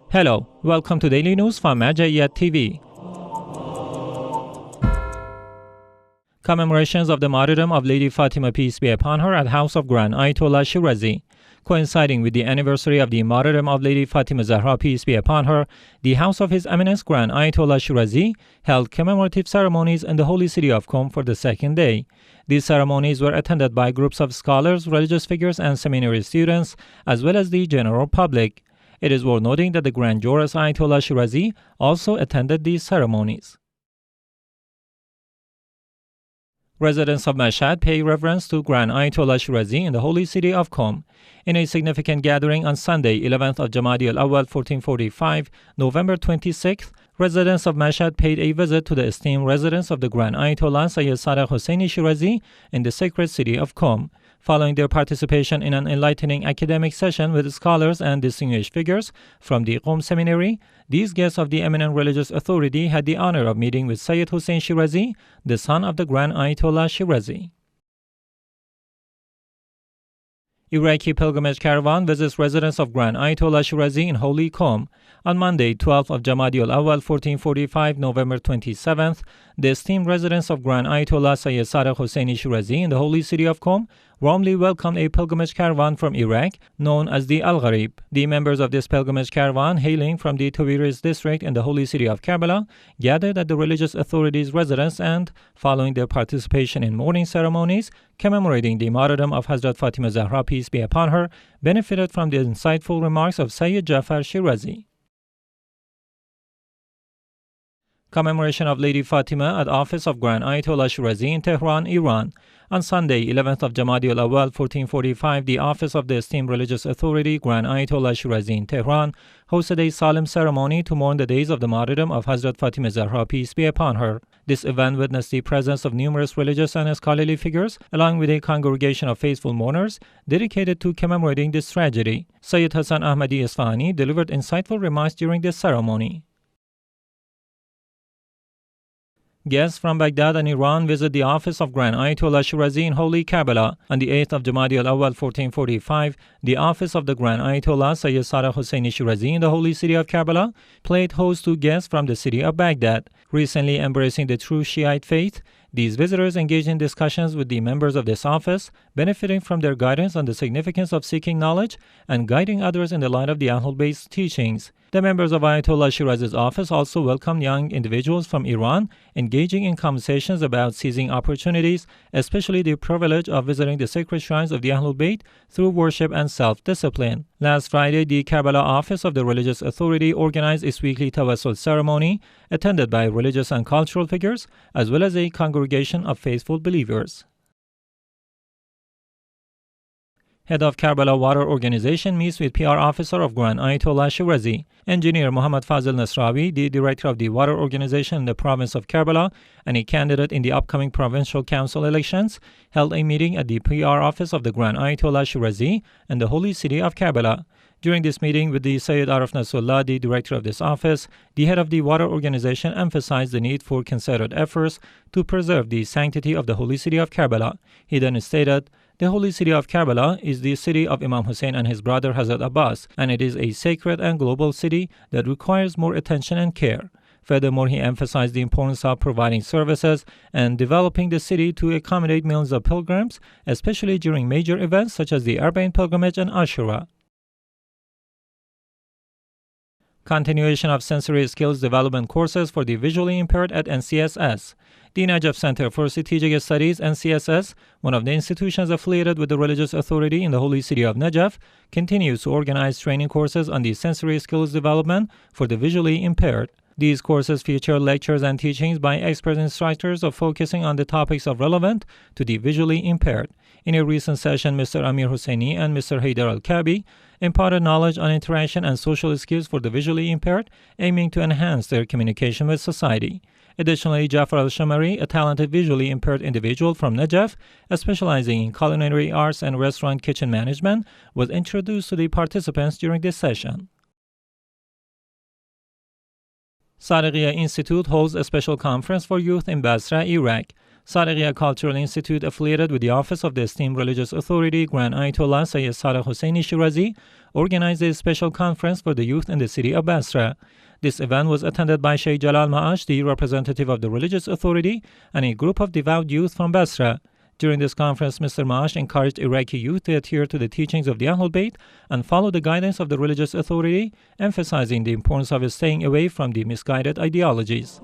Hello, welcome to Daily News from Mashhad TV. Commemorations of the Martyrdom of Lady Fatima, peace be upon her, at House of Grand Ayatollah Shirazi. Coinciding with the anniversary of the Martyrdom of Lady Fatima Zahra, peace be upon her, the House of His Eminence Grand Ayatollah Shirazi held commemorative ceremonies in the holy city of Qom for the second day. These ceremonies were attended by groups of scholars, religious figures, and seminary students, as well as the general public. It is worth noting that the Grand Joras Ayatollah Shirazi also attended these ceremonies. Residents of Mashhad pay reverence to Grand Ayatollah Shirazi in the holy city of Qom. In a significant gathering on Sunday, 11th of Jumada Awal 1445, November 26th, residents of Mashhad paid a visit to the esteemed residence of the Grand Ayatollah Sayyid Sadiq Shirazi in the sacred city of Qom. Following their participation in an enlightening academic session with scholars and distinguished figures from the Qom Seminary, these guests of the eminent religious authority had the honor of meeting with Sayyid Hussein Shirazi, the son of the Grand Ayatollah Shirazi. Iraqi pilgrimage caravan visits residents of Grand Ayatollah Shirazi in Holy Qom. On Monday, 12th of Jumada Awal 1445, November 27th, the esteemed residents of Grand Ayatollah Sayyid Sadiq Shirazi in the holy city of Qom warmly welcomed a pilgrimage caravan from Iraq known as the Al-Gharib. The members of this pilgrimage caravan, hailing from the Tabriz district in the holy city of Karbala, gathered at the religious authorities' residence and, following their participation in mourning ceremonies commemorating the martyrdom of Hazrat Fatima Zahra, peace be upon her, benefited from the insightful remarks of Sayyid Jafar Shirazi. Commemoration of Lady Fatima at Office of Grand Ayatollah Shirazi in Tehran, Iran. On Sunday, 11th of Jumada Awal 1445, the Office of the esteemed religious authority Grand Ayatollah Shirazi in Tehran hosted a solemn ceremony to mourn the days of the martyrdom of Hazrat Fatima Zahra, peace be upon her. This event witnessed the presence of numerous religious and scholarly figures, along with a congregation of faithful mourners dedicated to commemorating this tragedy. Sayyid Hassan Ahmadi Isfahani delivered insightful remarks during this ceremony. Guests from Baghdad and Iran visit the office of Grand Ayatollah Shirazi in Holy Karbala. On the 8th of Jumada Awal 1445, the office of the Grand Ayatollah Sayyid Sadiq Shirazi in the holy city of Karbala played host to guests from the city of Baghdad. Recently embracing the true Shiite faith, these visitors engaged in discussions with the members of this office, benefiting from their guidance on the significance of seeking knowledge and guiding others in the light of the Ahlul Bayt's teachings. The members of Ayatollah Shirazi's office also welcomed young individuals from Iran, engaging in conversations about seizing opportunities, especially the privilege of visiting the sacred shrines of the Ahlul Bayt through worship and self-discipline. Last Friday, the Karbala office of the religious authority organized its weekly Tawassul ceremony, attended by religious and cultural figures, as well as a congregation of faithful believers. Head of Karbala Water Organization meets with PR officer of Grand Ayatollah Shirazi. Engineer Muhammad Fazil Nasrawi, the director of the water organization in the province of Karbala and a candidate in the upcoming provincial council elections, held a meeting at the PR office of the Grand Ayatollah Shirazi in the holy city of Karbala. During this meeting with the Sayyid Arif Nasrullah, the director of this office, the head of the water organization emphasized the need for concerted efforts to preserve the sanctity of the holy city of Karbala. He then stated, "The holy city of Karbala is the city of Imam Hussein and his brother Hazrat Abbas, and it is a sacred and global city that requires more attention and care." Furthermore, he emphasized the importance of providing services and developing the city to accommodate millions of pilgrims, especially during major events such as the Arbaeen pilgrimage and Ashura. Continuation of sensory skills development courses for the visually impaired at NCSS. The Najaf Center for Strategic Studies, NCSS, one of the institutions affiliated with the religious authority in the holy city of Najaf, continues to organize training courses on the sensory skills development for the visually impaired. These courses feature lectures and teachings by expert instructors focusing on the topics of relevant to the visually impaired. In a recent session, Mr. Amir Husseini and Mr. Haidar Al-Kabi imparted knowledge on interaction and social skills for the visually impaired, aiming to enhance their communication with society. Additionally, Jafar Al-Shamari, a talented visually impaired individual from Najaf, specializing in culinary arts and restaurant kitchen management, was introduced to the participants during this session. Sadiqiyah Institute holds a special conference for youth in Basra, Iraq. Sadiqiyah Cultural Institute, affiliated with the Office of the esteemed religious authority Grand Ayatollah Sayyid Sadiq Shirazi, organized a special conference for the youth in the city of Basra. This event was attended by Sheikh Jalal Ma'ash, the representative of the religious authority, and a group of devout youth from Basra. During this conference, Mr. Ma'ash encouraged Iraqi youth to adhere to the teachings of the Ahlul Bayt and follow the guidance of the religious authority, emphasizing the importance of staying away from the misguided ideologies.